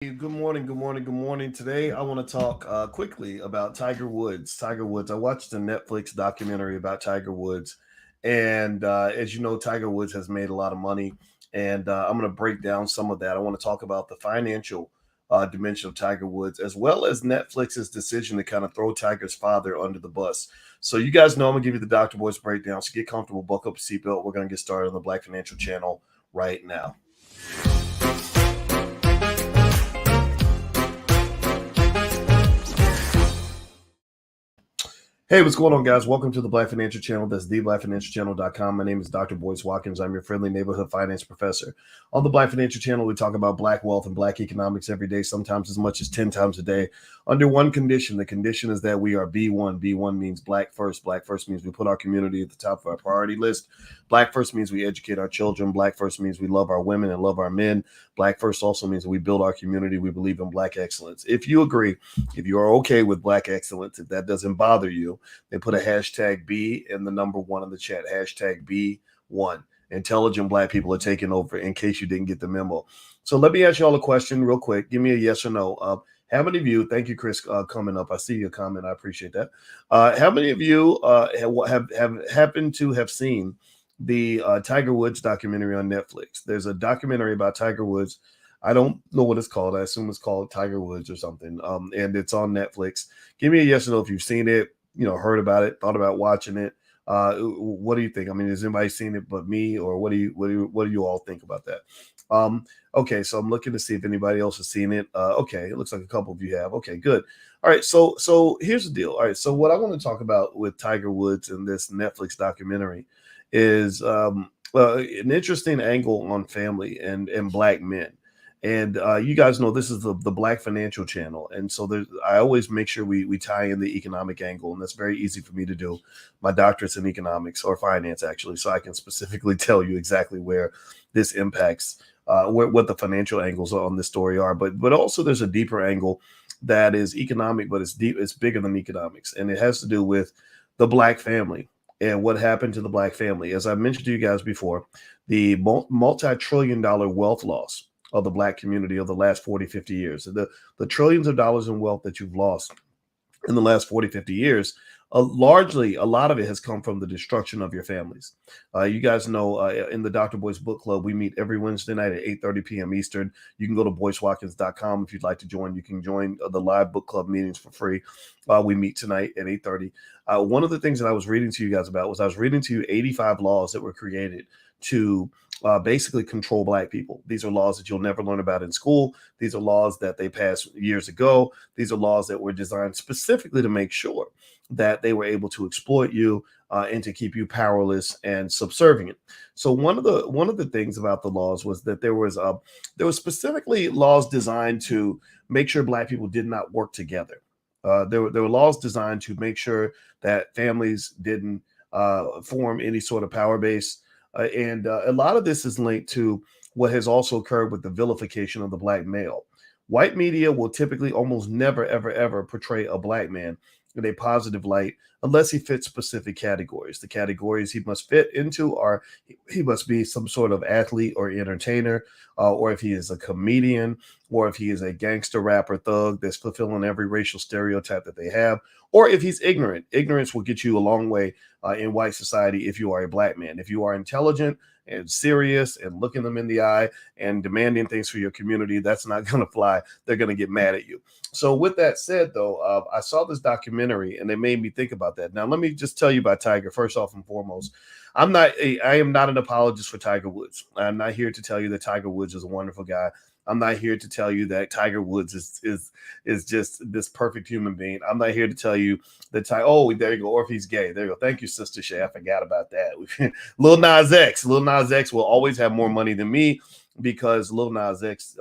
Good morning, good morning, good morning. Today, I want to talk quickly about Tiger Woods. Tiger Woods. I watched a Netflix documentary about Tiger Woods, and as you know, Tiger Woods has made a lot of money, and I'm going to break down some of that. I want to talk about the financial dimension of Tiger Woods, as well as Netflix's decision to kind of throw Tiger's father under the bus. So, you guys know I'm going to give you the Dr. Boys breakdown. So, get comfortable, buckle up a seatbelt. We're going to get started on the Black Financial Channel right now. Hey, what's going on, guys? Welcome to the Black Financial Channel. That's theblackfinancialchannel.com. My name is Dr. Boyce Watkins. I'm your friendly neighborhood finance professor. On the Black Financial Channel, we talk about black wealth and black economics every day, sometimes as much as 10 times a day, under one condition. The condition is that we are B1. B1 means black first. Black first means we put our community at the top of our priority list. Black first means we educate our children. Black first means we love our women and love our men. Black first also means we build our community. We believe in black excellence. If you agree, if you are okay with black excellence, if that doesn't bother you, they put a hashtag B and the number one in the chat. Hashtag B1. Intelligent black people are taking over, in case you didn't get the memo. So let me ask you all a question real quick. Give me a yes or no. How many of you, thank you, Chris, coming up. I see your comment. I appreciate that. How many of you have happened to have seen the Tiger Woods documentary on Netflix? There's a documentary about Tiger Woods. I don't know what it's called. I assume it's called Tiger Woods or something. And it's on Netflix. Give me a yes or no if you've seen it, heard about it, thought about watching it. What do you think? I mean, has anybody seen it but me, or what do you all think about that? Okay, so I'm looking to see if anybody else has seen it. Okay, it looks like a couple of you have. Okay, good. All right, so here's the deal. All right, so what I want to talk about with Tiger Woods and this Netflix documentary is an interesting angle on family and black men. And you guys know this is the Black Financial Channel. And so I always make sure we tie in the economic angle. And that's very easy for me to do. My doctorate's in economics or finance, actually. So I can specifically tell you exactly where this impacts, what the financial angles on this story are. But also there's a deeper angle that is economic, but it's deep. It's bigger than economics. And it has to do with the black family and what happened to the black family. As I mentioned to you guys before, the multi-trillion-dollar wealth loss of the black community of the last 40, 50 years. The trillions of dollars in wealth that you've lost in the last 40, 50 years, largely, a lot of it has come from the destruction of your families. You guys know in the Dr. Boyce Book Club, we meet every Wednesday night at 8:30 p.m. Eastern. You can go to boycewatkins.com if you'd like to join. You can join the live book club meetings for free. We meet tonight at 8:30. One of the things that I was reading to you guys about was I was reading to you 85 laws that were created to basically control black people. These are laws that you'll never learn about in school. These are laws that they passed years ago. These are laws that were designed specifically to make sure that they were able to exploit you and to keep you powerless and subservient. So one of the things about the laws was that there was specifically laws designed to make sure black people did not work together. There were laws designed to make sure that families didn't form any sort of power base. And a lot of this is linked to what has also occurred with the vilification of the black male. White media will typically almost never, ever, ever portray a black man in a positive light unless he fits specific categories. The categories he must fit into are he must be some sort of athlete or entertainer, or if he is a comedian, or if he is a gangster rapper thug that's fulfilling every racial stereotype that they have, or if he's ignorant. Ignorance will get you a long way in white society if you are a black man. If you are intelligent and serious and looking them in the eye and demanding things for your community, that's not going to fly. They're going to get mad at you. So with that said, though, I saw this documentary and it made me think about that. Now, let me just tell you about Tiger. First off and foremost, I am not an apologist for Tiger Woods. I'm not here to tell you that Tiger Woods is a wonderful guy. I'm not here to tell you that Tiger Woods is just this perfect human being. I'm not here to tell you that oh, there you go, or if he's gay. There you go. Thank you, Sister Shay. I forgot about that. Lil Nas X will always have more money than me because Lil Nas X,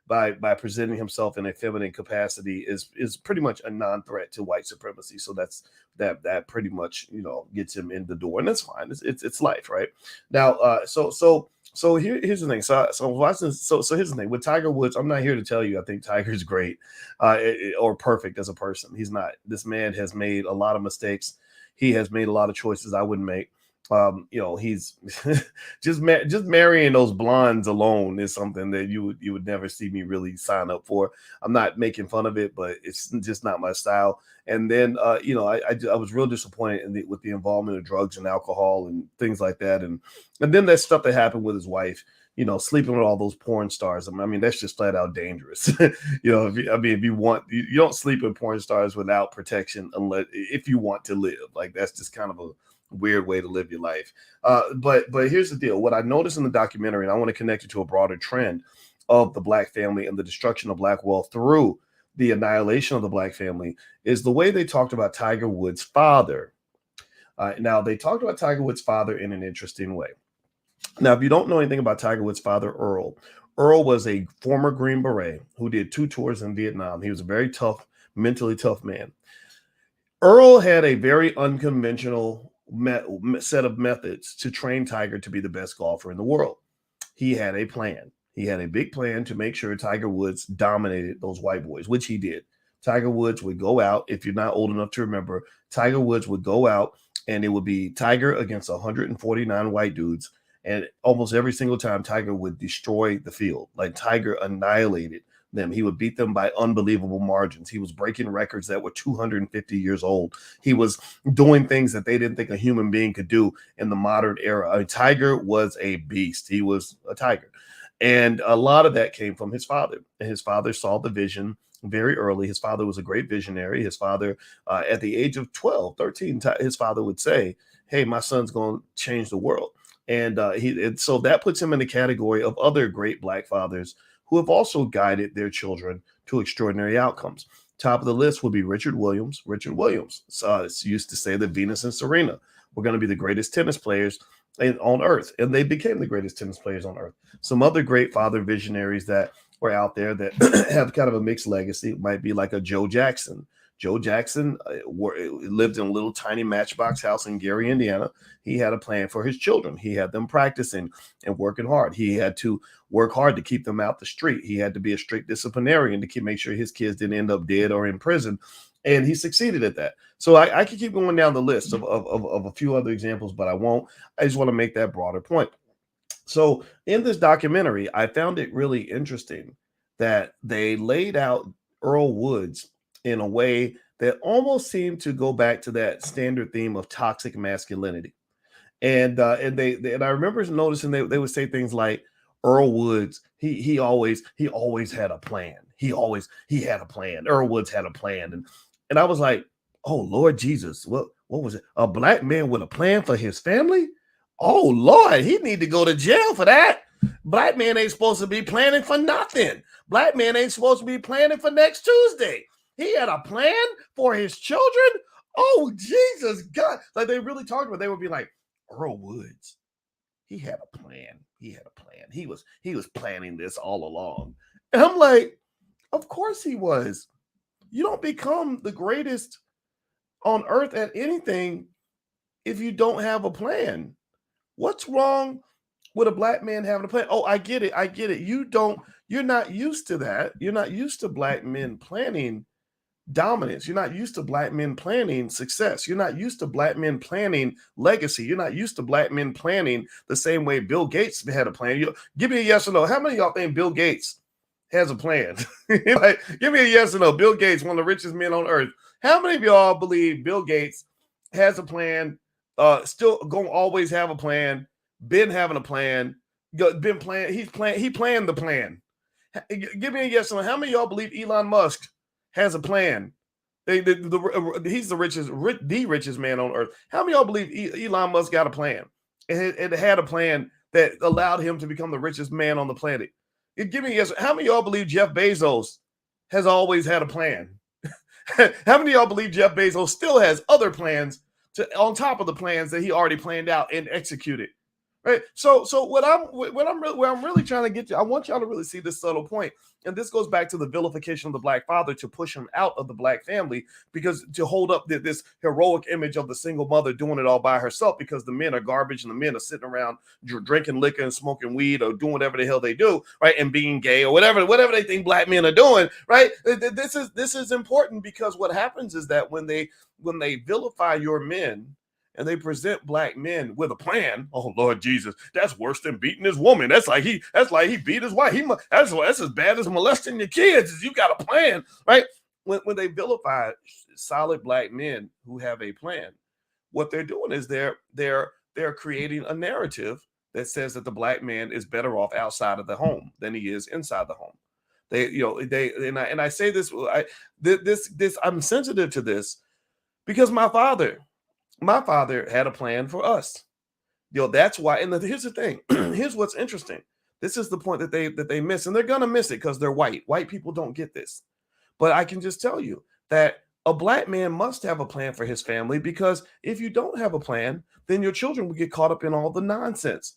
by presenting himself in a feminine capacity, is pretty much a non-threat to white supremacy. So that pretty much gets him in the door, and that's fine. It's life, right? Now, so here's the thing. So here's the thing with Tiger Woods. I'm not here to tell you I think Tiger's great or perfect as a person. He's not. This man has made a lot of mistakes. He has made a lot of choices I wouldn't make. He's just marrying those blondes alone is something that you would never see me really sign up for. I'm not making fun of it, but it's just not my style. And then I was real disappointed with the involvement of drugs and alcohol and things like that, and then that stuff that happened with his wife. Sleeping with all those porn stars. I mean, that's just flat out dangerous. If you want, you don't sleep with porn stars without protection, unless if you want to live. Like, that's just kind of a weird way to live your life. But here's the deal. What I noticed in the documentary, and I want to connect it to a broader trend of the Black family and the destruction of Black wealth through the annihilation of the Black family, is the way they talked about Tiger Woods' father. Now, they talked about Tiger Woods' father in an interesting way. Now, if you don't know anything about Tiger Woods' father, Earl was a former Green Beret who did 2 tours in Vietnam. He was a very tough, mentally tough man. Earl had a very unconventional set of methods to train Tiger to be the best golfer in the world. He had a plan. He had a big plan to make sure Tiger Woods dominated those white boys, which he did. Tiger Woods would go out. If you're not old enough to remember, Tiger Woods would go out and it would be Tiger against 149 white dudes. And almost every single time, Tiger would destroy the field. Like, Tiger annihilated them. He would beat them by unbelievable margins. He was breaking records that were 250 years old. He was doing things that they didn't think a human being could do in the modern era. I mean, Tiger was a beast. He was a tiger. And a lot of that came from his father. And his father saw the vision very early. His father was a great visionary. His father, at the age of 12, 13, his father would say, hey, my son's going to change the world. And so that puts him in the category of other great Black fathers who have also guided their children to extraordinary outcomes. Top of the list would be Richard Williams. Richard Williams used to say that Venus and Serena were going to be the greatest tennis players on earth, and they became the greatest tennis players on earth. Some other great father visionaries that were out there that have kind of a mixed legacy might be like a Joe Jackson. Joe Jackson lived in a little tiny matchbox house in Gary, Indiana. He had a plan for his children. He had them practicing and working hard. He had to work hard to keep them out the street. He had to be a strict disciplinarian to make sure his kids didn't end up dead or in prison. And he succeeded at that. So I could keep going down the list of a few other examples, but I won't. I just want to make that broader point. So in this documentary, I found it really interesting that they laid out Earl Woods in a way that almost seemed to go back to that standard theme of toxic masculinity. And I remember noticing they would say things like Earl Woods, he always had a plan. He had a plan. Earl Woods had a plan. And I was like, oh Lord Jesus, what was it? A Black man with a plan for his family? Oh Lord, he need to go to jail for that. Black man ain't supposed to be planning for nothing. Black man ain't supposed to be planning for next Tuesday. He had a plan for his children. Oh, Jesus God. Like, they really talked about, they would be like, Earl Woods, he had a plan. He had a plan. He was planning this all along. And I'm like, of course he was. You don't become the greatest on earth at anything if you don't have a plan. What's wrong with a Black man having a plan? Oh, I get it. You're not used to that. You're not used to Black men planning dominance. You're not used to Black men planning success. You're not used to Black men planning legacy. You're not used to Black men planning the same way Bill Gates had a plan. Give me a yes or no. How many of y'all think Bill Gates has a plan? Like, give me a yes or no. Bill Gates, one of the richest men on earth. How many of y'all believe Bill Gates has a plan? Still gonna always have a plan. Been having a plan. Been playing. He planned the plan. Give me a yes or no. How many of y'all believe Elon Musk has a plan? He's the richest man on earth. How many of y'all believe Elon Musk got a plan? It had a plan that allowed him to become the richest man on the planet. Give me a yes. How many of y'all believe Jeff Bezos has always had a plan? How many of y'all believe Jeff Bezos still has other plans on top of the plans that he already planned out and executed? Right. So where I'm really trying to get you, I want y'all to really see this subtle point. And this goes back to the vilification of the Black father to push him out of the Black family, because to hold up this heroic image of the single mother doing it all by herself, because the men are garbage and the men are sitting around drinking liquor and smoking weed or doing whatever the hell they do, right? And being gay or whatever they think Black men are doing, right? This is important, because what happens is that when they vilify your men and they present black men with a plan. Oh Lord Jesus, that's worse than beating his woman. That's like he beat his wife. That's as bad as molesting your kids. Is you got a plan, right? When they vilify solid black men who have a plan, what they're doing is they're creating a narrative that says that the black man is better off outside of the home than he is inside the home. I say this, I'm sensitive to this because my father had a plan for us. That's why. And here's the thing. Here's what's interesting. This is the point that they miss, and they're gonna miss it because they're white. White people don't get this. But I can just tell you that a black man must have a plan for his family, because if you don't have a plan, then your children will get caught up in all the nonsense.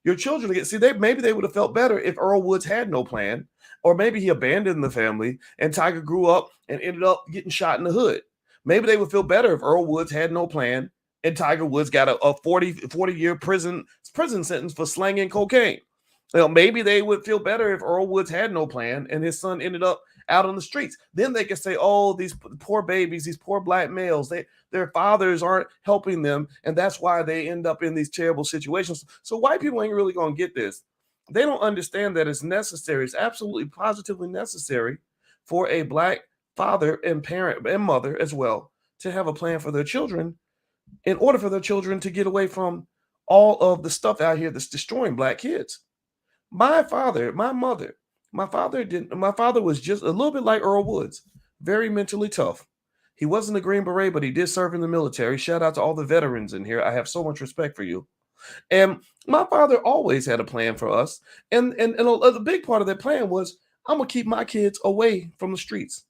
Your children maybe they would have felt better if Earl Woods had no plan, or maybe he abandoned the family and Tiger grew up and ended up getting shot in the hood. Maybe they would feel better if Earl Woods had no plan and Tiger Woods got a 40-year prison sentence for slanging cocaine. Maybe they would feel better if Earl Woods had no plan and his son ended up out on the streets. Then they could say, oh, these poor babies, these poor black males, their fathers aren't helping them, and that's why they end up in these terrible situations. So white people ain't really going to get this. They don't understand that it's necessary. It's absolutely positively necessary for a black father and parent and mother as well to have a plan for their children, in order for their children to get away from all of the stuff out here that's destroying black kids. My father was just a little bit like Earl Woods, very mentally tough. He wasn't a Green Beret, but he did serve in the military. Shout out to all the veterans in here. I have so much respect for you. And my father always had a plan for us. And the big part of that plan was, I'm going to keep my kids away from the streets.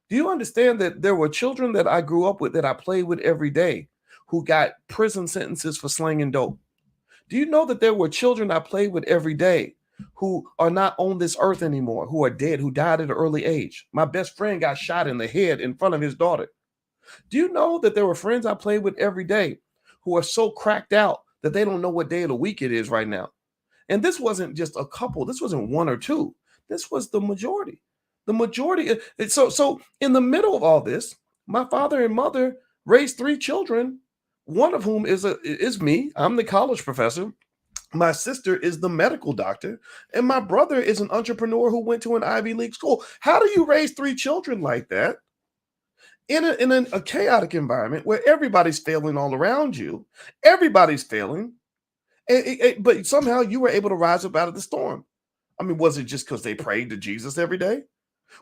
Do you understand that there were children that I grew up with, that I played with every day, who got prison sentences for slanging dope? Do you know that there were children I played with every day who are not on this earth anymore, who are dead, who died at an early age? My best friend got shot in the head in front of his daughter. Do you know that there were friends I played with every day who are so cracked out that they don't know what day of the week it is right now? And this wasn't just a couple. This wasn't one or two. This was the majority. The majority. So in the middle of all this, my father and mother raised 3 children, one of whom is me. I'm the college professor. My sister is the medical doctor, and my brother is an entrepreneur who went to an Ivy League school. How do you raise 3 children like that in a chaotic environment where everybody's failing all around you? Everybody's failing, but somehow you were able to rise up out of the storm. I mean, was it just because they prayed to Jesus every day?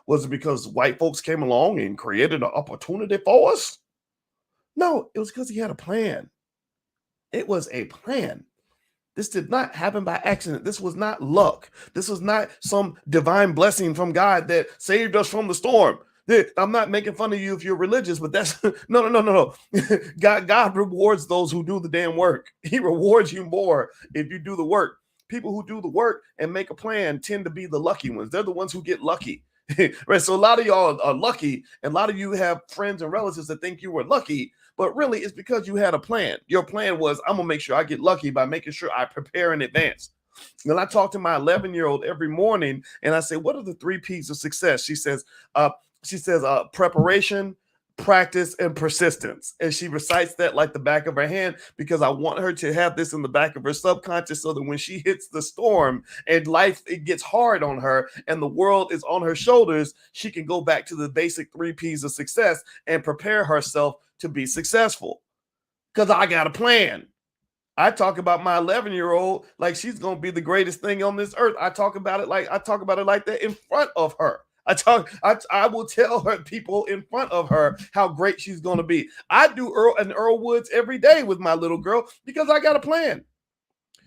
Was it because white folks came along and created an opportunity for us? No, it was because he had a plan. It was a plan. This did not happen by accident. This was not luck. This was not some divine blessing from God that saved us from the storm. I'm not making fun of you if you're religious, but that's no. God rewards those who do the damn work. He rewards you more if you do the work. People who do the work and make a plan tend to be the lucky ones. They're the ones who get lucky. Right? So a lot of y'all are lucky, and a lot of you have friends and relatives that think you were lucky, but really it's because you had a plan. Your plan was, I'm gonna make sure I get lucky by making sure I prepare in advance. And I talk to my 11-year-old every morning, and I say, what are the 3 P's of success? She says, preparation, practice, and persistence. And she recites that like the back of her hand, because I want her to have this in the back of her subconscious, so that when she hits the storm and life, it gets hard on her and the world is on her shoulders, she can go back to the basic 3 P's of success and prepare herself to be successful. Because I got a plan. I talk about my 11-year-old like she's going to be the greatest thing on this earth. I talk about it like that in front of her. I will tell her, people in front of her, how great she's going to be. I do Earl Woods every day with my little girl because I got a plan.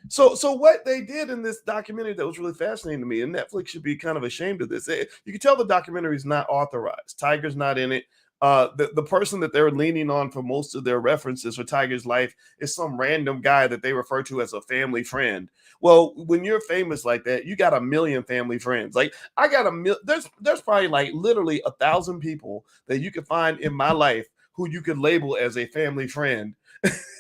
So what they did in this documentary that was really fascinating to me, and Netflix should be kind of ashamed of this. You can tell the documentary is not authorized. Tiger's not in it. The person that they're leaning on for most of their references for Tiger's life is some random guy that they refer to as a family friend. Well, when you're famous like that, you got 1 million family friends. Like I got there's probably like literally 1,000 people that you can find in my life who you could label as a family friend.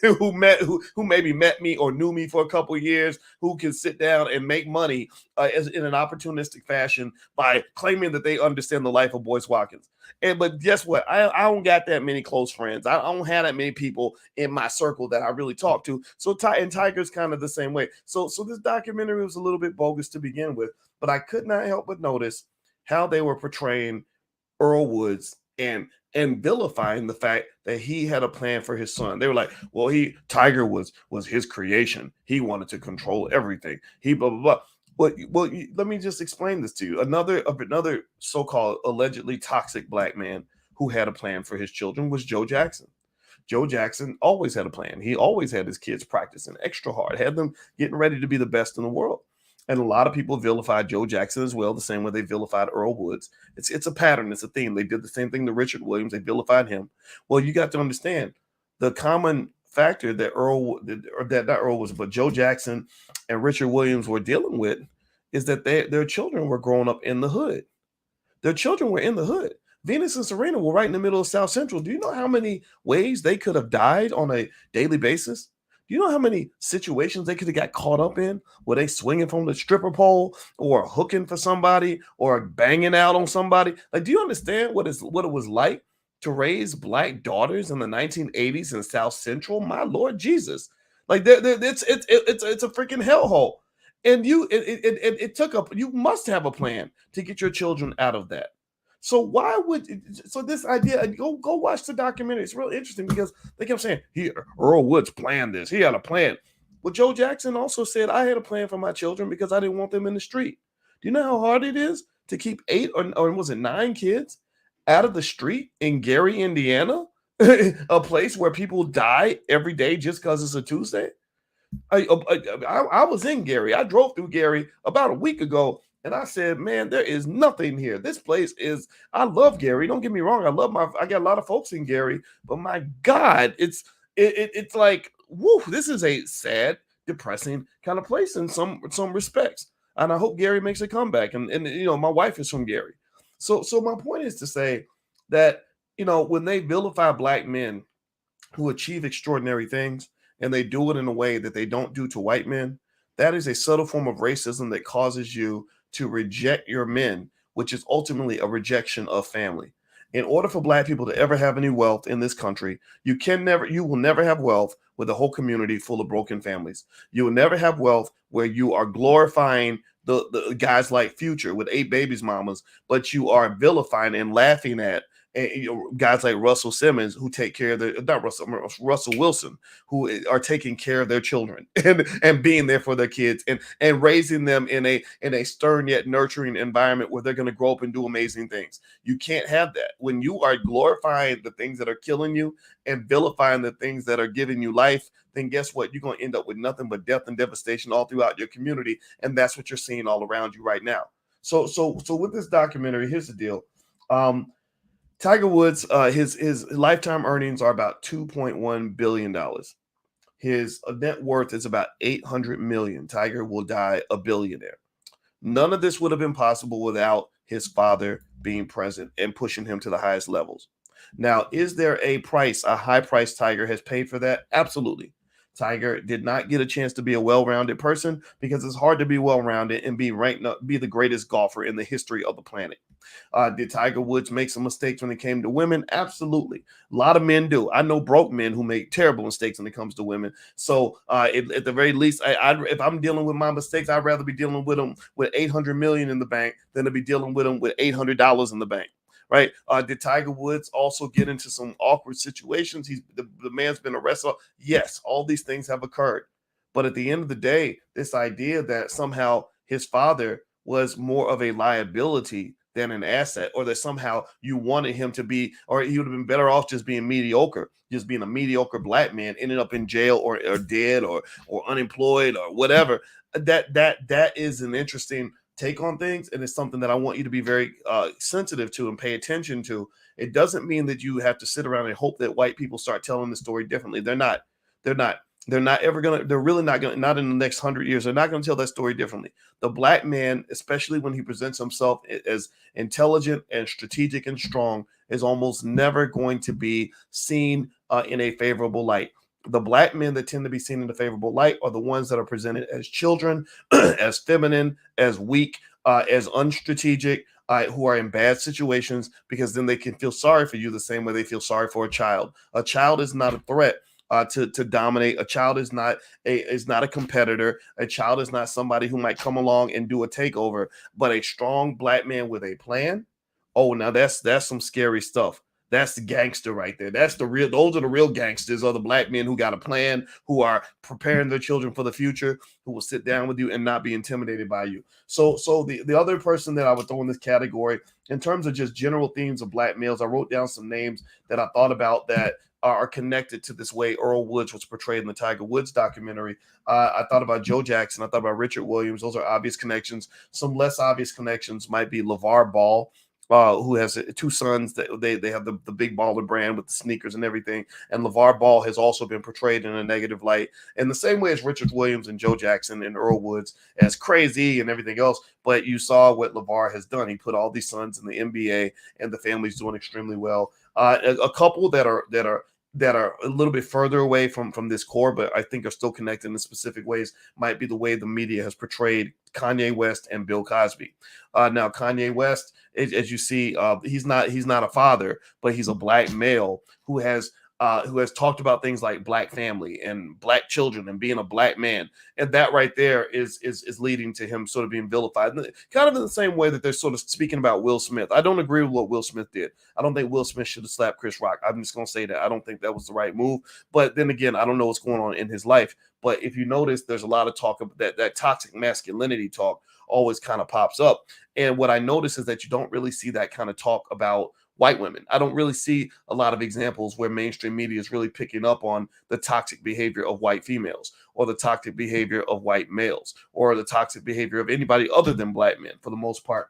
who maybe met me or knew me for a couple of years, who can sit down and make money in an opportunistic fashion by claiming that they understand the life of Boyce Watkins. But guess what? I don't got that many close friends. I don't have that many people in my circle that I really talk to. So and Tiger's kind of the same way. So this documentary was a little bit bogus to begin with, but I could not help but notice how they were portraying Earl Woods and vilifying the fact that he had a plan for his son. They were like, well, Tiger was his creation. He wanted to control everything. He blah blah blah. Well, let me just explain this to you. Another so-called allegedly toxic black man who had a plan for his children was Joe Jackson. Joe Jackson always had a plan. He always had his kids practicing extra hard, had them getting ready to be the best in the world. And a lot of people vilified Joe Jackson as well, the same way they vilified Earl Woods. It's a pattern, it's a theme. They did the same thing to Richard Williams. They vilified him. Well, you got to understand the common factor that not Earl Woods, but Joe Jackson and Richard Williams were dealing with is that their children were growing up in the hood. Their children were in the hood. Venus and Serena were right in the middle of South Central. Do you know how many ways they could have died on a daily basis? Do you know how many situations they could have got caught up in? Were they swinging from the stripper pole or hooking for somebody or banging out on somebody? Like, do you understand what it was like to raise black daughters in the 1980s in South Central? My Lord Jesus. Like, it's a freaking hellhole. And you must have a plan to get your children out of that. So this idea, go watch the documentary. It's real interesting because they kept saying, Earl Woods planned this. He had a plan. Well, Joe Jackson also said, I had a plan for my children because I didn't want them in the street. Do you know how hard it is to keep 8 or was it 9 kids out of the street in Gary, Indiana? A place where people die every day just because it's a Tuesday? I was in Gary. I drove through Gary about a week ago, and I said, man, there is nothing here. This place is, I love Gary. Don't get me wrong. I got a lot of folks in Gary, but my God, it's like, woo, this is a sad, depressing kind of place in some respects. And I hope Gary makes a comeback. And my wife is from Gary. So my point is to say that, when they vilify black men who achieve extraordinary things, and they do it in a way that they don't do to white men, that is a subtle form of racism that causes you to reject your men, which is ultimately a rejection of family. In order for black people to ever have any wealth in this country, you will never have wealth with a whole community full of broken families. You will never have wealth where you are glorifying the guys like Future with 8 babies mamas, but you are vilifying and laughing at guys like Russell Simmons who take care of Russell Wilson, who are taking care of their children and being there for their kids and raising them in a stern yet nurturing environment where they're going to grow up and do amazing things. You can't have that. When you are glorifying the things that are killing you and vilifying the things that are giving you life, then guess what? You're going to end up with nothing but death and devastation all throughout your community. And that's what you're seeing all around you right now. So with this documentary, here's the deal. Tiger Woods, his lifetime earnings are about $2.1 billion. His net worth is about $800 million. Tiger will die a billionaire. None of this would have been possible without his father being present and pushing him to the highest levels. Now, is there a high price Tiger has paid for that? Absolutely. Tiger did not get a chance to be a well-rounded person because it's hard to be well-rounded and be the greatest golfer in the history of the planet. Did Tiger Woods make some mistakes when it came to women? Absolutely. A lot of men do. I know broke men who make terrible mistakes when it comes to women. So at the very least, if I'm dealing with my mistakes, I'd rather be dealing with them with $800 million in the bank than to be dealing with them with $800 in the bank. Right? Did Tiger Woods also get into some awkward situations? The man's been arrested. Yes, all these things have occurred. But at the end of the day, this idea that somehow his father was more of a liability than an asset, or that somehow you wanted him to be, or he would have been better off just being mediocre, just being a mediocre black man, ended up in jail or dead or unemployed or whatever. That is an interesting take on things, and it's something that I want you to be very sensitive to and pay attention to. It doesn't mean that you have to sit around and hope that white people start telling the story differently. They're not ever gonna, they're really not gonna, not in the next 100 years, they're not gonna tell that story differently. The black man, especially when he presents himself as intelligent and strategic and strong, is almost never going to be seen in a favorable light. The black men that tend to be seen in the favorable light are the ones that are presented as children, as feminine, as weak, as unstrategic, who are in bad situations, because then they can feel sorry for you the same way they feel sorry for a child. A child is not a threat. To dominate. A child is not a competitor. A child is not somebody who might come along and do a takeover. But a strong black man with a plan, oh, now that's some scary stuff. That's the gangster right there. That's the real. Those are the real gangsters. Are the black men who got a plan, who are preparing their children for the future, who will sit down with you and not be intimidated by you. So the other person that I would throw in this category, in terms of just general themes of black males, I wrote down some names that I thought about that are connected to this way Earl Woods was portrayed in the Tiger Woods documentary. I thought about Joe Jackson. I thought about Richard Williams. Those are obvious connections. Some less obvious connections might be LeVar Ball, who has two sons that they have the big baller brand with the sneakers and everything. And LeVar Ball has also been portrayed in a negative light in the same way as Richard Williams and Joe Jackson and Earl Woods, as crazy and everything else. But you saw what LeVar has done. He put all these sons in the NBA, and the family's doing extremely well. A couple that are a little bit further away from this core, but I think are still connected in specific ways, might be the way the media has portrayed Kanye West and Bill Cosby. Now, Kanye West, as you see, he's not a father, but he's a black male who has talked about things like black family and black children and being a black man, and that right there is leading to him sort of being vilified, kind of in the same way that they're sort of speaking about Will Smith. I don't agree with what Will Smith did. I don't think Will Smith should have slapped Chris Rock. I'm just going to say that I don't think that was the right move. But then again, I don't know what's going on in his life. But if you notice, there's a lot of talk of that toxic masculinity talk always kind of pops up. And what I notice is that you don't really see that kind of talk about white women. I don't really see a lot of examples where mainstream media is really picking up on the toxic behavior of white females, or the toxic behavior of white males, or the toxic behavior of anybody other than black men for the most part.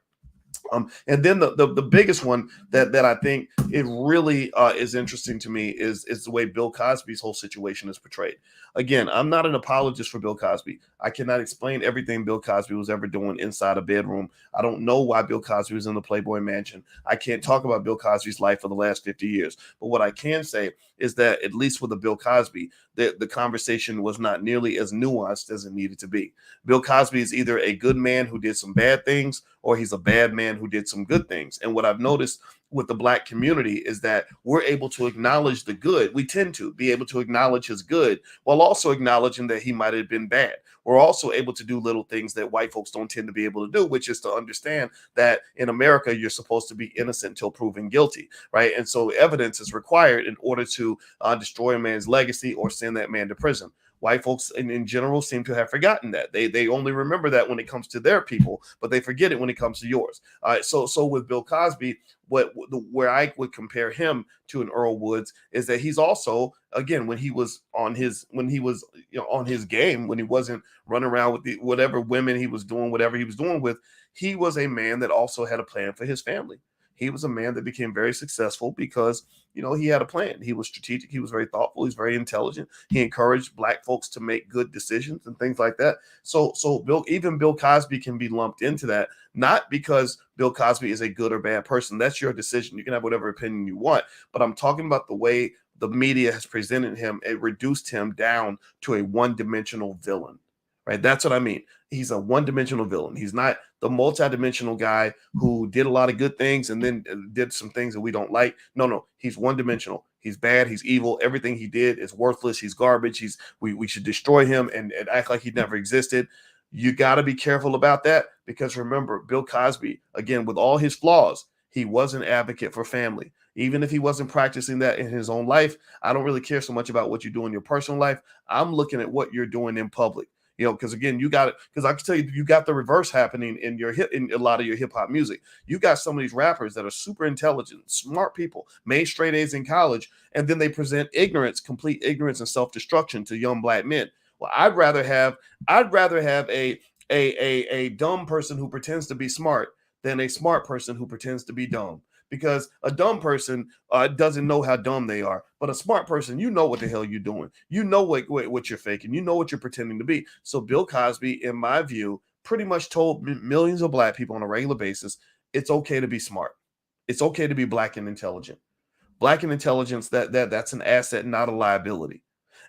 And then the biggest one that I think it really is interesting to me is the way Bill Cosby's whole situation is portrayed. Again, I'm not an apologist for Bill Cosby. I cannot explain everything Bill Cosby was ever doing inside a bedroom. I don't know why Bill Cosby was in the Playboy Mansion. I can't talk about Bill Cosby's life for the last 50 years. But what I can say is that at least with the Bill Cosby, the conversation was not nearly as nuanced as it needed to be. Bill Cosby is either a good man who did some bad things, or he's a bad man who did some good things. And what I've noticed with the black community is that we're able to acknowledge the good. We tend to be able to acknowledge his good while also acknowledging that he might have been bad. We're also able to do little things that white folks don't tend to be able to do, which is to understand that in America, you're supposed to be innocent until proven guilty, right? And so evidence is required in order to destroy a man's legacy or send that man to prison. White folks in general seem to have forgotten that. They only remember that when it comes to their people, but they forget it when it comes to yours. So with Bill Cosby, where I would compare him to an Earl Woods is that he's also, again, when he was on his game, when he wasn't running around with whatever women he was doing, whatever he was doing with, he was a man that also had a plan for his family. He was a man that became very successful because, he had a plan. He was strategic. He was very thoughtful. He's very intelligent. He encouraged black folks to make good decisions and things like that. So even Bill Cosby can be lumped into that, not because Bill Cosby is a good or bad person. That's your decision. You can have whatever opinion you want, but I'm talking about the way the media has presented him. It reduced him down to a one-dimensional villain, right? That's what I mean. He's a one-dimensional villain. He's not the multi-dimensional guy who did a lot of good things and then did some things that we don't like. No, he's one-dimensional. He's bad. He's evil. Everything he did is worthless. He's garbage. We should destroy him and act like he never existed. You got to be careful about that, because remember, Bill Cosby, again, with all his flaws, he was an advocate for family. Even if he wasn't practicing that in his own life, I don't really care so much about what you do in your personal life. I'm looking at what you're doing in public. Because again, you got it. Because I can tell you got the reverse happening in a lot of your hip hop music. You got some of these rappers that are super intelligent, smart people, made straight A's in college, and then they present complete ignorance and self destruction to young black men. Well, I'd rather have a dumb person who pretends to be smart than a smart person who pretends to be dumb. Because a dumb person doesn't know how dumb they are, but a smart person, you know what the hell you're doing. You know what you're faking. You know what you're pretending to be. So Bill Cosby, in my view, pretty much told millions of black people on a regular basis, it's okay to be smart. It's okay to be black and intelligent. Black and intelligence, that's an asset, not a liability.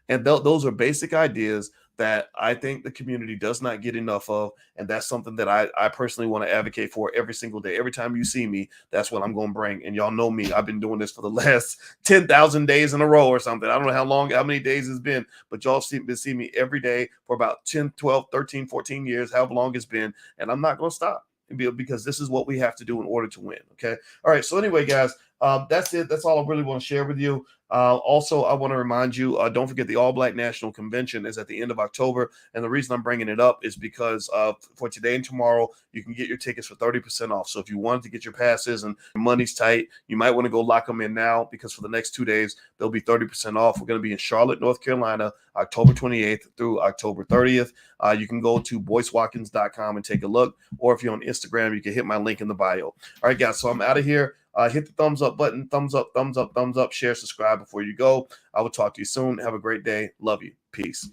And those are basic ideas that I think the community does not get enough of. And that's something that I personally want to advocate for every single day. Every time you see me, that's what I'm going to bring. And y'all know me. I've been doing this for the last 10,000 days in a row or something. I don't know how many days it's been, but y'all been seeing me every day for about 10, 12, 13, 14 years, however long it's been. And I'm not going to stop because this is what we have to do in order to win. Okay. All right. So anyway, guys, that's it. That's all I really want to share with you. Also, I want to remind you, don't forget the All Black National Convention is at the end of October. And the reason I'm bringing it up is because for today and tomorrow, you can get your tickets for 30% off. So if you wanted to get your passes and your money's tight, you might want to go lock them in now because for the next 2 days, they'll be 30% off. We're going to be in Charlotte, North Carolina, October 28th through October 30th. You can go to boycewatkins.com and take a look. Or if you're on Instagram, you can hit my link in the bio. All right, guys. So I'm out of here. Hit the thumbs up button, thumbs up, share, subscribe before you go. I will talk to you soon. Have a great day. Love you. Peace.